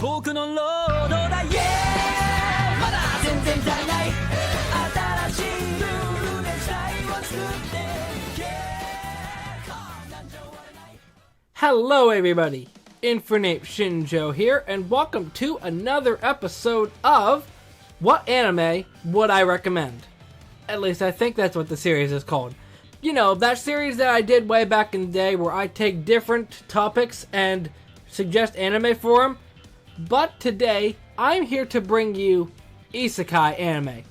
遠くのロードだ Yeah まだ全然足りない新しいルールで時代を作って Yeah こんなんじゃ終われない Hello everybody, Infinite Shinjo here, and welcome to another episode of What Anime Would I Recommend? At least I think that's what the series is called. You know, that series that I did way back in the day where I take different topics and suggest anime for them. But today, I'm here to bring you Isekai anime.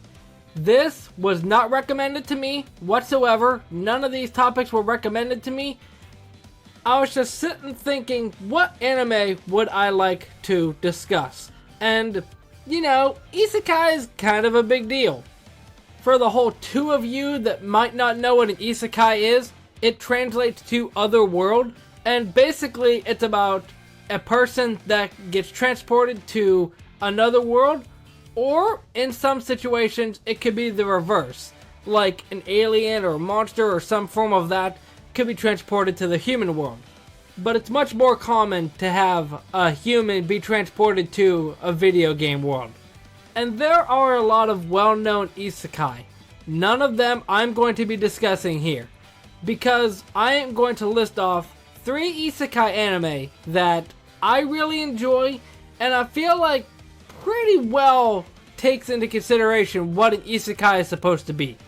This was not recommended to me whatsoever. None of these topics were recommended to me. I was just sitting thinking, what anime would I like to discuss? And, you know, Isekai is kind of a big deal. For the whole two of you that might not know what an Isekai is, it translates to other world, and basically it's about a person that gets transported to another world, or in some situations it could be the reverse, like an alien or a monster or some form of that could be transported to the human world. But it's much more common to have a human be transported to a video game world. And there are a lot of well-known Isekai. None of them I'm going to be discussing here, because I am going to list off 3 Isekai anime that I really enjoy, and I feel like pretty well takes into consideration what an Isekai is supposed to be.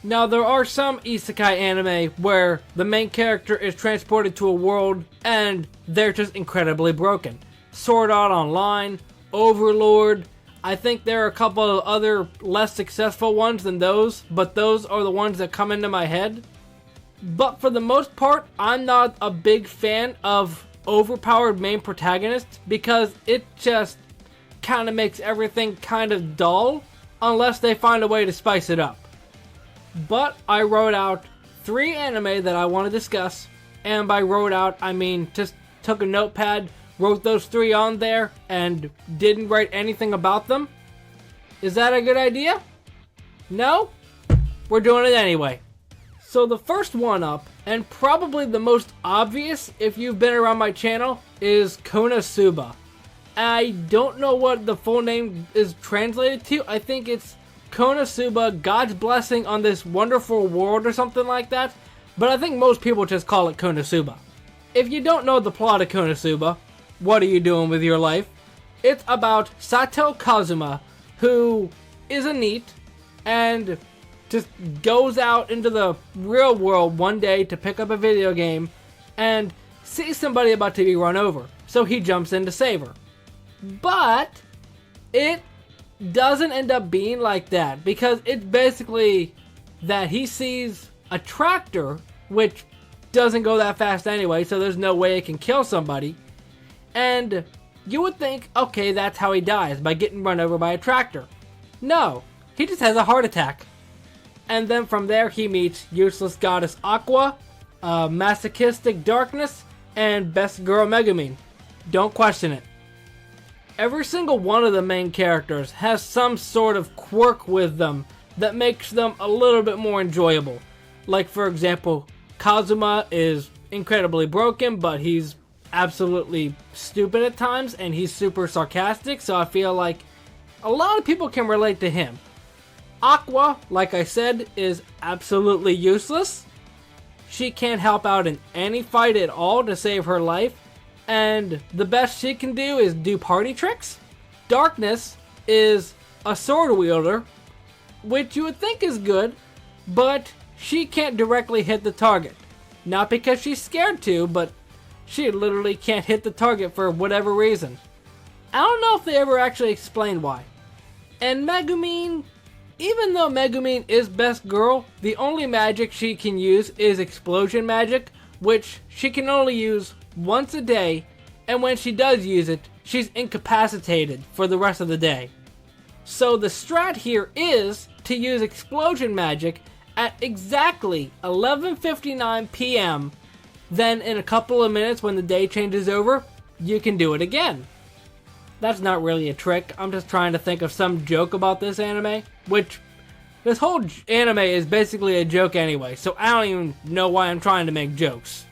Now, there are some Isekai anime where the main character is transported to a world and they're just incredibly broken. Sword Art Online, Overlord. I think there are a couple of other less successful ones than those, but those are the ones that come into my head. But for the most part, I'm not a big fan of overpowered main protagonists because it just kind of makes everything kind of dull unless they find a way to spice it up. But I wrote out 3 anime that I want to discuss, and by wrote out I mean just took a notepad, wrote those 3 on there, and didn't write anything about them. Is that a good idea? No? We're doing it anyway. So the first one up, and probably the most obvious if you've been around my channel, is Konosuba. I don't know what the full name is translated to. I think it's Konosuba, God's Blessing on This Wonderful World or something like that. But I think most people just call it Konosuba. If you don't know the plot of Konosuba, what are you doing with your life? It's about Sato Kazuma, who is a NEET and just goes out into the real world one day to pick up a video game and sees somebody about to be run over. So he jumps in to save her. But it doesn't end up being like that, because it's basically that he sees a tractor, which doesn't go that fast anyway, so there's no way it can kill somebody. And you would think, okay, that's how he dies, by getting run over by a tractor. No, he just has a heart attack. And then from there he meets Useless Goddess Aqua, Masochistic Darkness, and Best Girl Megumin. Don't question it. Every single one of the main characters has some sort of quirk with them that makes them a little bit more enjoyable. Like, for example, Kazuma is incredibly broken, but he's absolutely stupid at times, and he's super sarcastic, so I feel like a lot of people can relate to him. Aqua, like I said, is absolutely useless. She can't help out in any fight at all to save her life, and the best she can do is do party tricks. Darkness is a sword wielder, which you would think is good, but she can't directly hit the target. Not because she's scared to, but she literally can't hit the target for whatever reason. I don't know if they ever actually explain why. And Megumin, even though Megumin is best girl, the only magic she can use is explosion magic, which she can only use once a day, and when she does use it, she's incapacitated for the rest of the day. So the strat here is to use explosion magic at exactly 11:59 p.m. Then in a couple of minutes when the day changes over, you can do it again. That's not really a trick, I'm just trying to think of some joke about this anime, which this whole anime is basically a joke anyway, so I don't even know why I'm trying to make jokes.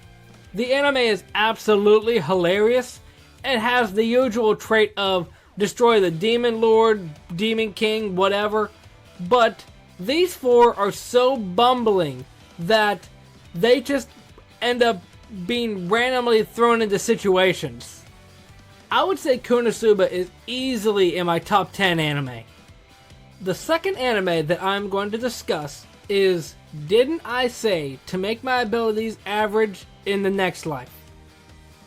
The anime is absolutely hilarious, and has the usual trait of destroy the demon lord, demon king, whatever. But these four are so bumbling that they just end up being randomly thrown into situations. I would say Konosuba is easily in my top 10 anime. The second anime that I'm going to discuss is Didn't I Say to Make My Abilities Average in the Next Life?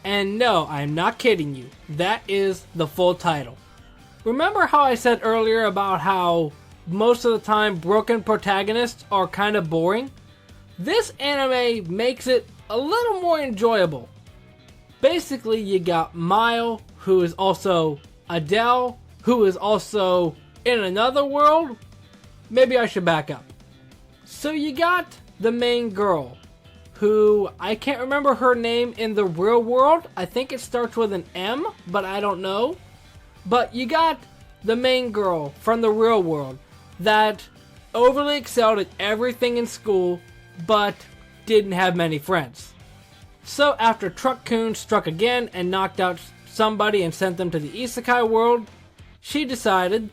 And no, I'm not kidding you. That is the full title. Remember how I said earlier about how most of the time broken protagonists are kind of boring? This anime makes it a little more enjoyable. Basically, you got Mile, who is also Adele, who is also in another world. Maybe I should back up. So you got the main girl, who I can't remember her name in the real world. I think it starts with an M, but I don't know. But you got the main girl from the real world that overly excelled at everything in school, but didn't have many friends. So after Truck-kun struck again and knocked out somebody and sent them to the Isekai world, she decided,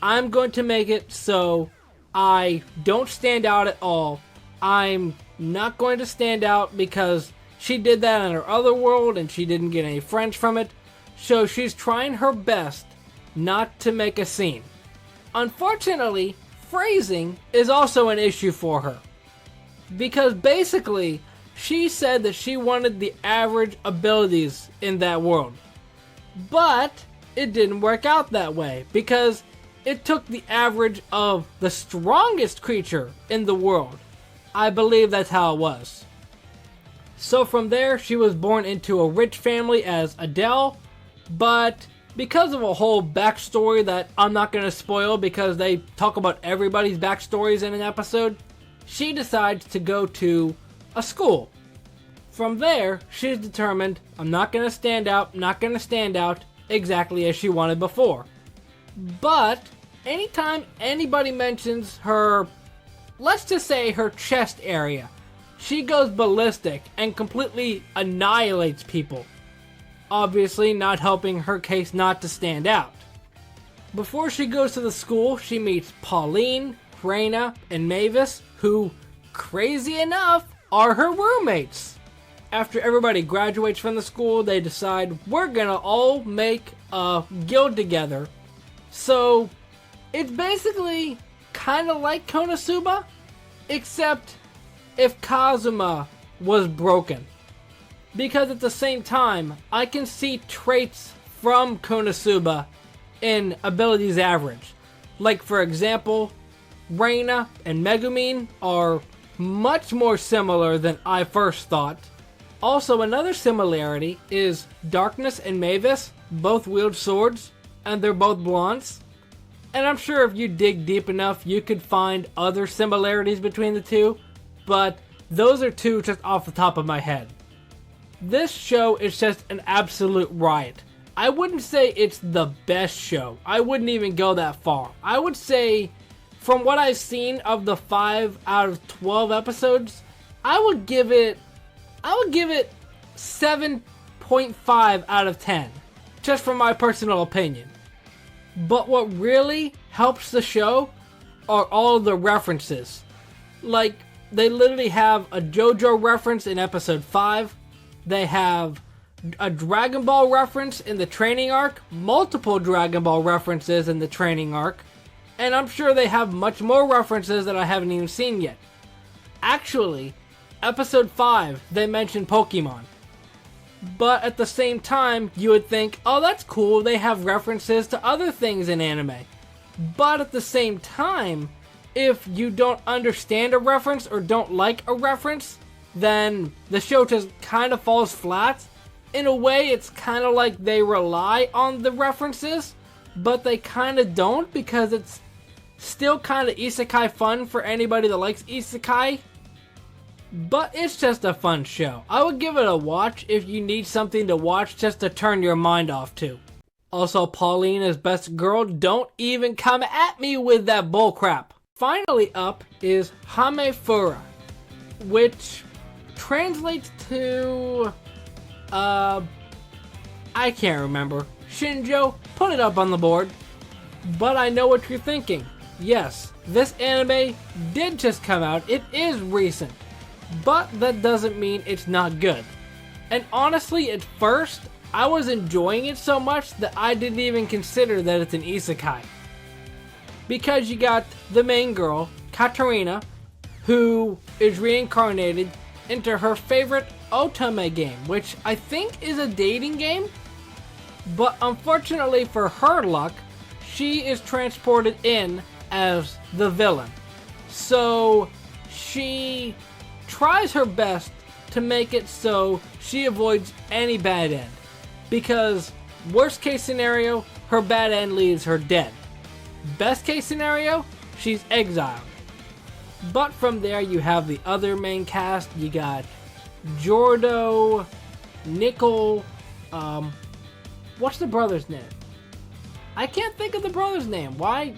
I'm going to make it so I don't stand out at all. I'm not going to stand out because she did that in her other world and she didn't get any friends from it. So she's trying her best not to make a scene. Unfortunately, phrasing is also an issue for her. Because basically, she said that she wanted the average abilities in that world. But it didn't work out that way because it took the average of the strongest creature in the world. I believe that's how it was. So from there, she was born into a rich family as Adele, but because of a whole backstory that I'm not going to spoil because they talk about everybody's backstories in an episode, she decides to go to a school. From there, she's determined, I'm not going to stand out exactly as she wanted before. But anytime anybody mentions her, let's just say her chest area, she goes ballistic and completely annihilates people. Obviously not helping her case not to stand out. Before she goes to the school, she meets Pauline, Reina, and Mavis, who, crazy enough, are her roommates. After everybody graduates from the school, they decide we're gonna all make a guild together. So, it's basically kind of like Konosuba, except if Kazuma was broken. Because at the same time, I can see traits from Konosuba in abilities average. Like for example, Reina and Megumin are much more similar than I first thought. Also, another similarity is Darkness and Mavis both wield swords, and they're both blondes. And I'm sure if you dig deep enough, you could find other similarities between the two, but those are two just off the top of my head. This show is just an absolute riot. I wouldn't say it's the best show. I wouldn't even go that far. I would say, from what I've seen of the 5 out of 12 episodes, I would give it 7.5 out of 10. Just from my personal opinion. But what really helps the show are all the references. Like, they literally have a JoJo reference in episode 5. They have a Dragon Ball reference in the training arc, multiple Dragon Ball references in the training arc, and I'm sure they have much more references that I haven't even seen yet. Actually, episode 5, they mention Pokemon. But at the same time, you would think, oh, that's cool, they have references to other things in anime. But at the same time, if you don't understand a reference or don't like a reference, then the show just kind of falls flat. In a way, it's kind of like they rely on the references, but they kind of don't because it's still kind of isekai fun for anybody that likes isekai. But it's just a fun show. I would give it a watch if you need something to watch just to turn your mind off to. Also, Pauline is best girl. Don't even come at me with that bullcrap. Finally up is Hamefura, which translates to I can't remember. Shinjo, put it up on the board. But I know what you're thinking. Yes, this anime did just come out. It is recent. But that doesn't mean it's not good. And honestly, at first, I was enjoying it so much that I didn't even consider that it's an isekai. Because you got the main girl, Katarina, who is reincarnated into her favorite otome game, which I think is a dating game. But unfortunately for her luck, she is transported in as the villain. So she tries her best to make it so she avoids any bad end. Because worst case scenario, her bad end leaves her dead. Best case scenario, she's exiled. But from there you have the other main cast. You got Jordo, Nickel, what's the brother's name? I can't think of the brother's name. Why?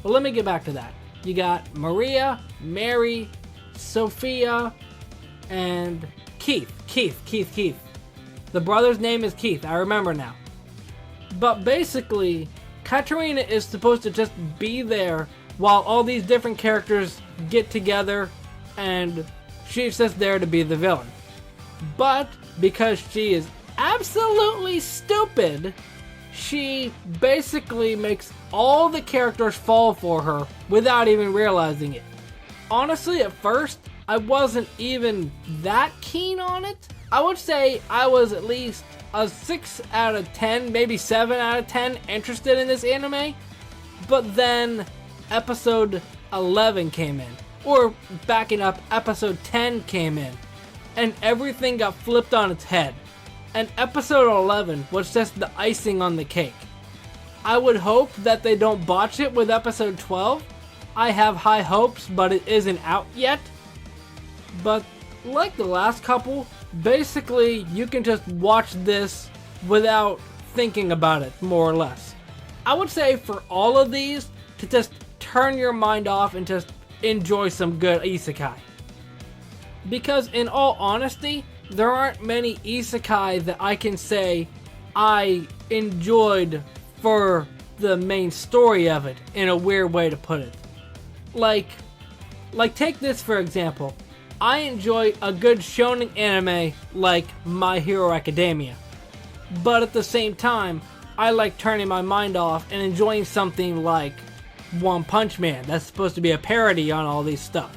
Well, let me get back to that. You got Maria, Mary, Sophia, and Keith. Keith. The brother's name is Keith. I remember now. But basically, Katarina is supposed to just be there while all these different characters get together, and she's just there to be the villain. But because she is absolutely stupid, she basically makes all the characters fall for her without even realizing it. Honestly, at first, I wasn't even that keen on it. I would say I was at least a 6 out of 10, maybe 7 out of 10 interested in this anime. But then episode 11 came in. Or backing up, episode 10 came in. And everything got flipped on its head. And episode 11 was just the icing on the cake. I would hope that they don't botch it with episode 12. I have high hopes, but it isn't out yet. But like the last couple, basically you can just watch this without thinking about it, more or less. I would say for all of these, to just turn your mind off and just enjoy some good isekai. Because in all honesty, there aren't many isekai that I can say I enjoyed for the main story of it, in a weird way to put it. Like take this for example. I enjoy a good shonen anime like My Hero Academia. But at the same time, I like turning my mind off and enjoying something like One Punch Man that's supposed to be a parody on all these stuff.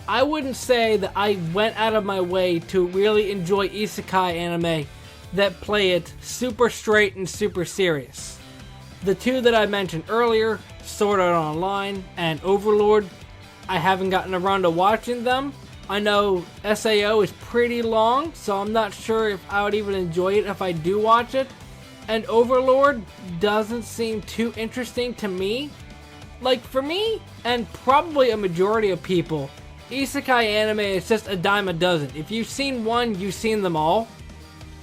I wouldn't say that I went out of my way to really enjoy isekai anime that play it super straight and super serious. The two that I mentioned earlier, Sword Art Online and Overlord, I haven't gotten around to watching them. I know SAO is pretty long, so I'm not sure if I would even enjoy it if I do watch it. And Overlord doesn't seem too interesting to me. Like for me, and probably a majority of people, isekai anime is just a dime a dozen. If you've seen one, you've seen them all.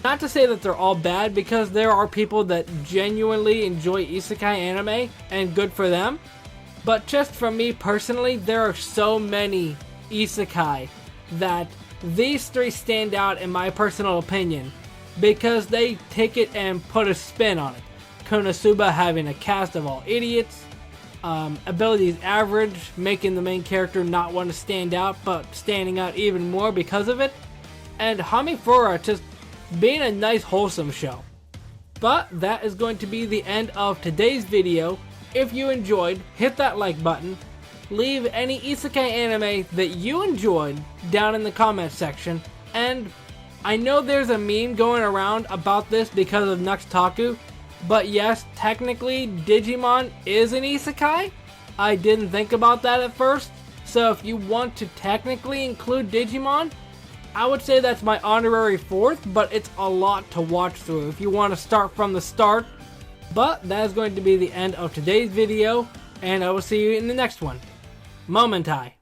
Not to say that they're all bad, because there are people that genuinely enjoy isekai anime, and good for them. But just for me personally, there are so many isekai that these three stand out in my personal opinion, because they take it and put a spin on it. Konosuba having a cast of all idiots, abilities average, making the main character not want to stand out, but standing out even more because of it, and Hamifura just being a nice wholesome show. But that is going to be the end of today's video. If you enjoyed, hit that like button. Leave any isekai anime that you enjoyed down in the comment section. And I know there's a meme going around about this because of Nuxtaku, but yes, technically Digimon is an isekai. I didn't think about that at first, so if you want to technically include Digimon, I would say that's my honorary fourth, but it's a lot to watch through if you want to start from the start. But that is going to be the end of today's video, and I will see you in the next one. Momentai.